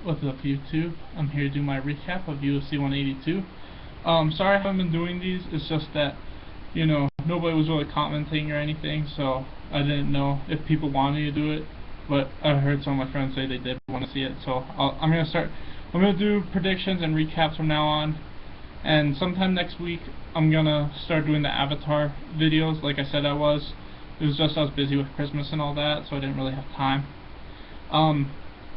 What's up, YouTube? I'm here to do my recap of UFC 182. Sorry I haven't been doing these. It's just that, nobody was really commenting or anything, so I didn't know if people wanted me to do it. But I heard some of my friends say they did want to see it, so I'm gonna start. I'm gonna do predictions and recaps from now on, and sometime next week I'm gonna start doing the Avatar videos, like I said I was. It was just I was busy with Christmas and all that, so I didn't really have time.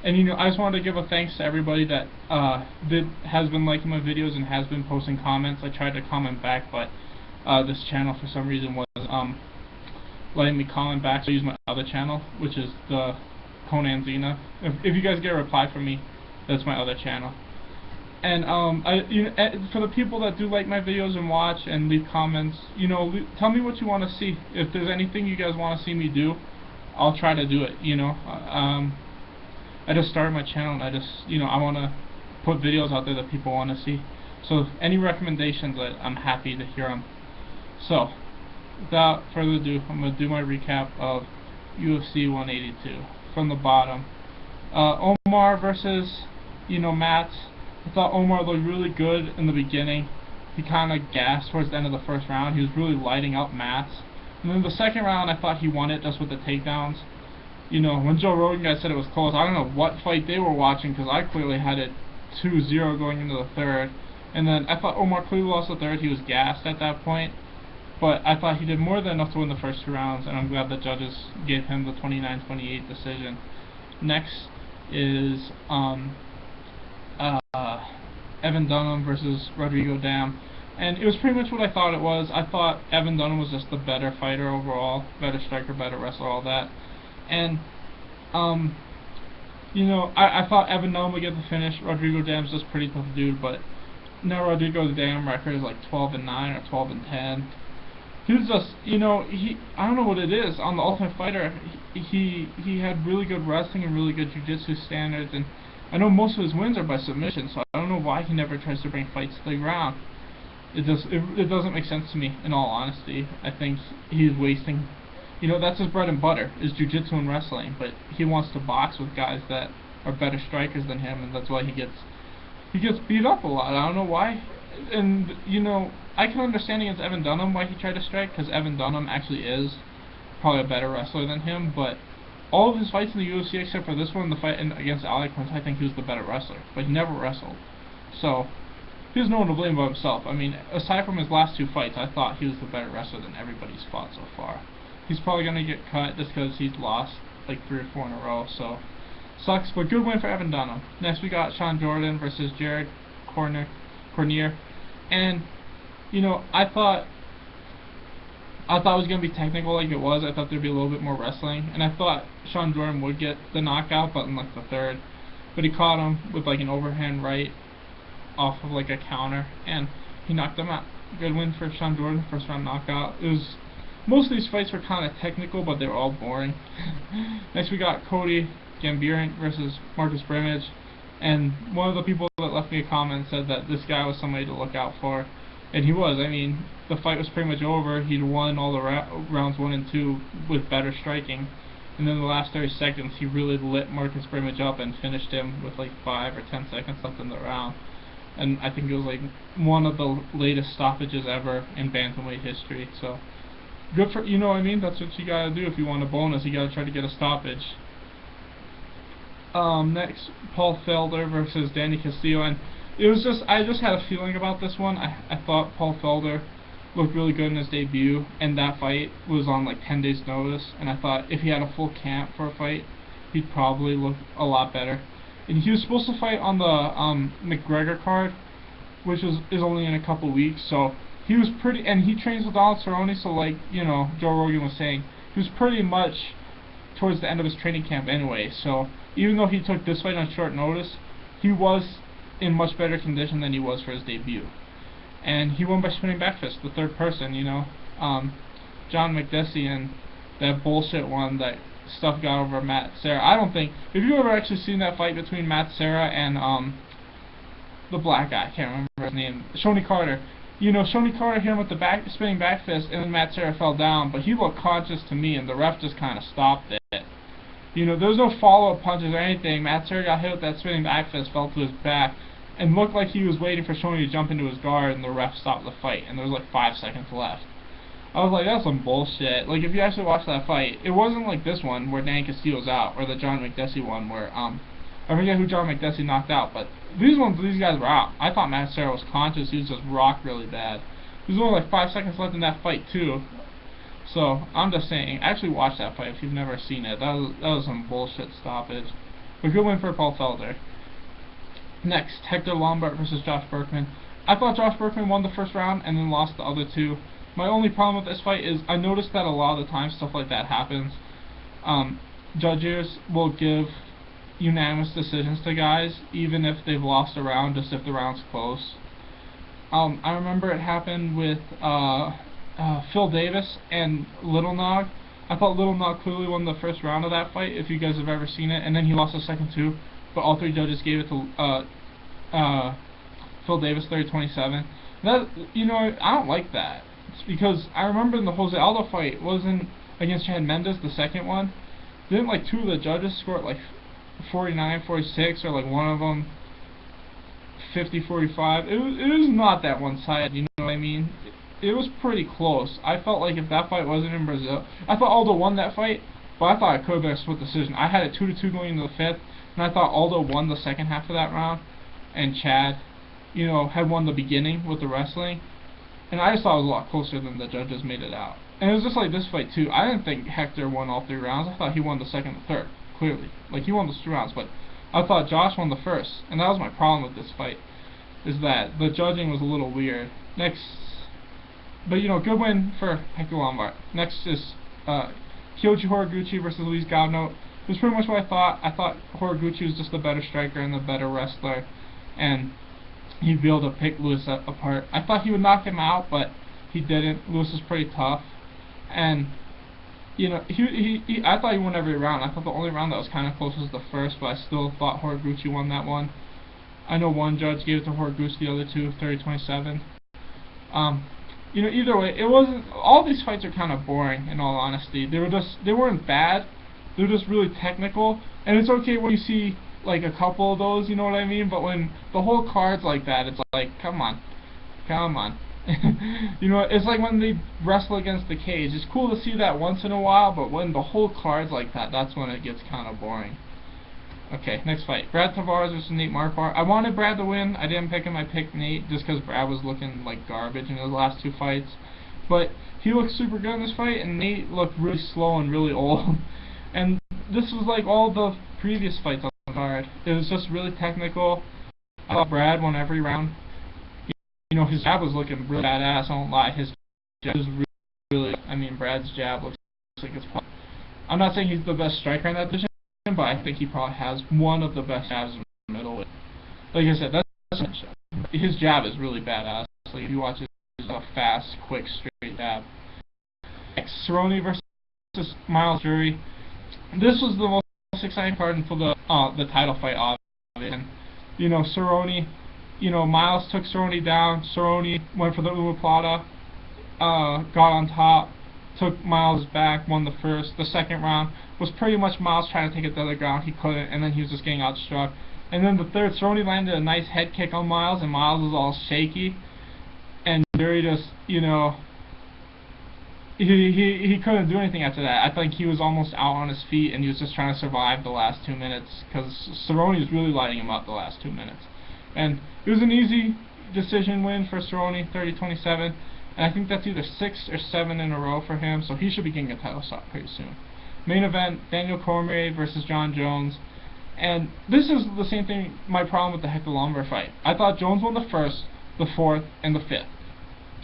And I just wanted to give a thanks to everybody that has been liking my videos and has been posting comments. I tried to comment back, but this channel for some reason wasn't letting me comment back, so I used my other channel, which is the Conan Zena. If you guys get a reply from me, that's my other channel. And for the people that do like my videos and watch and leave comments, tell me what you want to see. If there's anything you guys want to see me do, I'll try to do it. I just started my channel, and I want to put videos out there that people want to see. So any recommendations, I'm happy to hear them. So without further ado, I'm going to do my recap of UFC 182 from the bottom. Omar versus Matt. I thought Omar looked really good in the beginning. He kind of gassed towards the end of the first round. He was really lighting up Matt. And then the second round, I thought he won it just with the takedowns. When Joe Rogan guys said it was close, I don't know what fight they were watching, because I clearly had it 2-0 going into the third. And then I thought Omar clearly lost the third. He was gassed at that point. But I thought he did more than enough to win the first two rounds, and I'm glad the judges gave him the 29-28 decision. Next is Evan Dunham versus Rodrigo Dam. And it was pretty much what I thought it was. I thought Evan Dunham was just the better fighter overall, better striker, better wrestler, all that. And, I thought Evan Dunham would get the finish. Rodrigo Dam's just a pretty tough dude, but now Rodrigo Dam record is like 12-9 or 12-10. He was just, I don't know what it is. On the Ultimate Fighter, he had really good wrestling and really good jiu-jitsu standards, and I know most of his wins are by submission, so I don't know why he never tries to bring fights to the ground. It doesn't make sense to me, in all honesty. I think he's wasting. That's his bread and butter, is jiu-jitsu and wrestling, but he wants to box with guys that are better strikers than him, and that's why he gets beat up a lot. I don't know why. And, I can understand against Evan Dunham why he tried to strike, because Evan Dunham actually is probably a better wrestler than him, but all of his fights in the UFC, except for this one, the fight against Alec Prince, I think he was the better wrestler, but he never wrestled. So, he has no one to blame but himself. I mean, aside from his last two fights, I thought he was the better wrestler than everybody's fought so far. He's probably going to get cut just because he's lost like 3 or 4 in a row, so sucks, but good win for Evan Dunham. Next we got Sean Jordan versus Jared Cornier. And, I thought it was going to be technical like it was. I thought there'd be a little bit more wrestling, and I thought Sean Jordan would get the knockout, but in like the third. But he caught him with like an overhand right off of like a counter, and he knocked him out. Good win for Sean Jordan, first round knockout. Most of these fights were kind of technical, but they were all boring. Next we got Cody Garbrandt versus Marcus Brimage, and one of the people that left me a comment said that this guy was somebody to look out for, and he was. I mean, the fight was pretty much over. He'd won all the rounds 1 and 2 with better striking, and then the last 30 seconds he really lit Marcus Brimage up and finished him with like 5 or 10 seconds left in the round. And I think it was like one of the latest stoppages ever in bantamweight history, so good for, what I mean? That's what you gotta do if you want a bonus. You gotta try to get a stoppage. Next, Paul Felder versus Danny Castillo, and I just had a feeling about this one. I thought Paul Felder looked really good in his debut, and that fight was on like 10 days notice, and I thought if he had a full camp for a fight, he'd probably look a lot better. And he was supposed to fight on the McGregor card, which is only in a couple weeks, so he was pretty, and he trains with Donald Cerrone, so like, Joe Rogan was saying, he was pretty much towards the end of his training camp anyway, so even though he took this fight on short notice, he was in much better condition than he was for his debut. And he won by spinning back fist, the third person, John Makdessi, and that bullshit one that stuff got over Matt Serra. I don't think, if you ever actually seen that fight between Matt Serra and the black guy, I can't remember his name, Shoney Carter. Shoney Carter hit him with the spinning back fist, and then Matt Serra fell down, but he looked conscious to me, and the ref just kind of stopped it. You know, there was no follow-up punches or anything. Matt Serra got hit with that spinning back fist, fell to his back, and looked like he was waiting for Cerrone to jump into his guard, and the ref stopped the fight, and there was like 5 seconds left. I was like, that's some bullshit. Like, if you actually watch that fight, it wasn't like this one where Dan Castillo's out, or the John Makdessi one where, I forget who John Makdessi knocked out, but these guys were out. I thought Matt Serra was conscious, he was just rocked really bad. There's only like 5 seconds left in that fight, too. So, I'm just saying, actually watch that fight if you've never seen it. That was some bullshit stoppage. But good win for Paul Felder. Next, Hector Lombard versus Josh Burkman. I thought Josh Burkman won the first round and then lost the other 2. My only problem with this fight is I noticed that a lot of the time stuff like that happens. Judges will give unanimous decisions to guys even if they've lost a round, just if the round's close. I remember it happened with Phil Davis and Little Nog. I thought Little Nog clearly won the first round of that fight, if you guys have ever seen it, and then he lost the second 2, but all 3 judges gave it to Phil Davis 30-27. That, you know, I don't like that. It's because I remember in the Jose Aldo fight, wasn't against Chad Mendes, the second one, didn't like 2 of the judges score at like 49-46, or like one of them 50-45. It was not that one-sided, you know what I mean? It was pretty close. I felt like if that fight wasn't in Brazil, I thought Aldo won that fight, but I thought it could have been a split decision. I had it 2-2 going into the 5th, and I thought Aldo won the second half of that round, and Chad, you know, had won the beginning with the wrestling, and I just thought it was a lot closer than the judges made it out. And it was just like this fight too. I didn't think Hector won all 3 rounds. I thought he won the second and third, clearly. Like, he won those 2 rounds, but I thought Josh won the first, and that was my problem with this fight, is that the judging was a little weird. Next, but you know, good win for Hector Lombard. Next is Kyoji Horiguchi versus Luis Gavno. It was pretty much what I thought. I thought Horiguchi was just the better striker and the better wrestler, and he'd be able to pick Luis apart. I thought he would knock him out, but he didn't. Luis is pretty tough, and you know, I thought he won every round. I thought the only round that was kind of close was the first, but I still thought Horiguchi won that one. I know one judge gave it to Horiguchi, the other 2 30-27. You know, either way, it wasn't. All these fights are kind of boring, in all honesty. They weren't bad. They were just really technical, and it's okay when you see like a couple of those, you know what I mean? But when the whole card's like that, it's like, come on. You know, it's like when they wrestle against the cage. It's cool to see that once in a while, but when the whole card's like that, that's when it gets kind of boring. Okay, next fight. Brad Tavares versus Nate Marquardt. I wanted Brad to win. I didn't pick him. I picked Nate just because Brad was looking like garbage in his last 2 fights. But he looked super good in this fight, and Nate looked really slow and really old. And this was like all the previous fights on the card. It was just really technical. I thought Brad won every round. You know, his jab was looking really badass, I won't lie. His jab was really, I mean, Brad's jab looks like it's probably, I'm not saying he's the best striker in that division, but I think he probably has one of the best jabs in the middle. Like I said, his jab is really badass. Like, if you watch it, it's a fast, quick, straight jab. Next, Cerrone versus Myles Jury. This was the most exciting part until the title fight, obviously. And, you know, Cerrone, you know, Myles took Cerrone down. Cerrone went for the omoplata, got on top, took Myles back, won the first. The second round was pretty much Myles trying to take it to the other ground. He couldn't, and then he was just getting outstruck. And then the third, Cerrone landed a nice head kick on Myles, and Myles was all shaky. And Jury just, you know, he couldn't do anything after that. I think he was almost out on his feet, and he was just trying to survive the last 2 minutes, because Cerrone was really lighting him up the last 2 minutes. And it was an easy decision win for Cerrone, 30-27, and I think that's either 6 or 7 in a row for him, so he should be getting a title shot pretty soon. Main event, Daniel Cormier versus Jon Jones, and this is the same thing, my problem with the Hector Lombard fight. I thought Jones won the first, the 4th, and the 5th.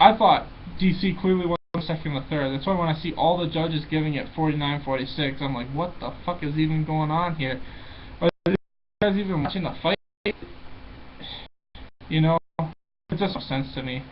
I thought DC clearly won the 2nd and the 3rd. That's why when I see all the judges giving it 49-46, I'm like, what the fuck is even going on here? Are you guys even watching the fight? You know, it just makes no sense to me.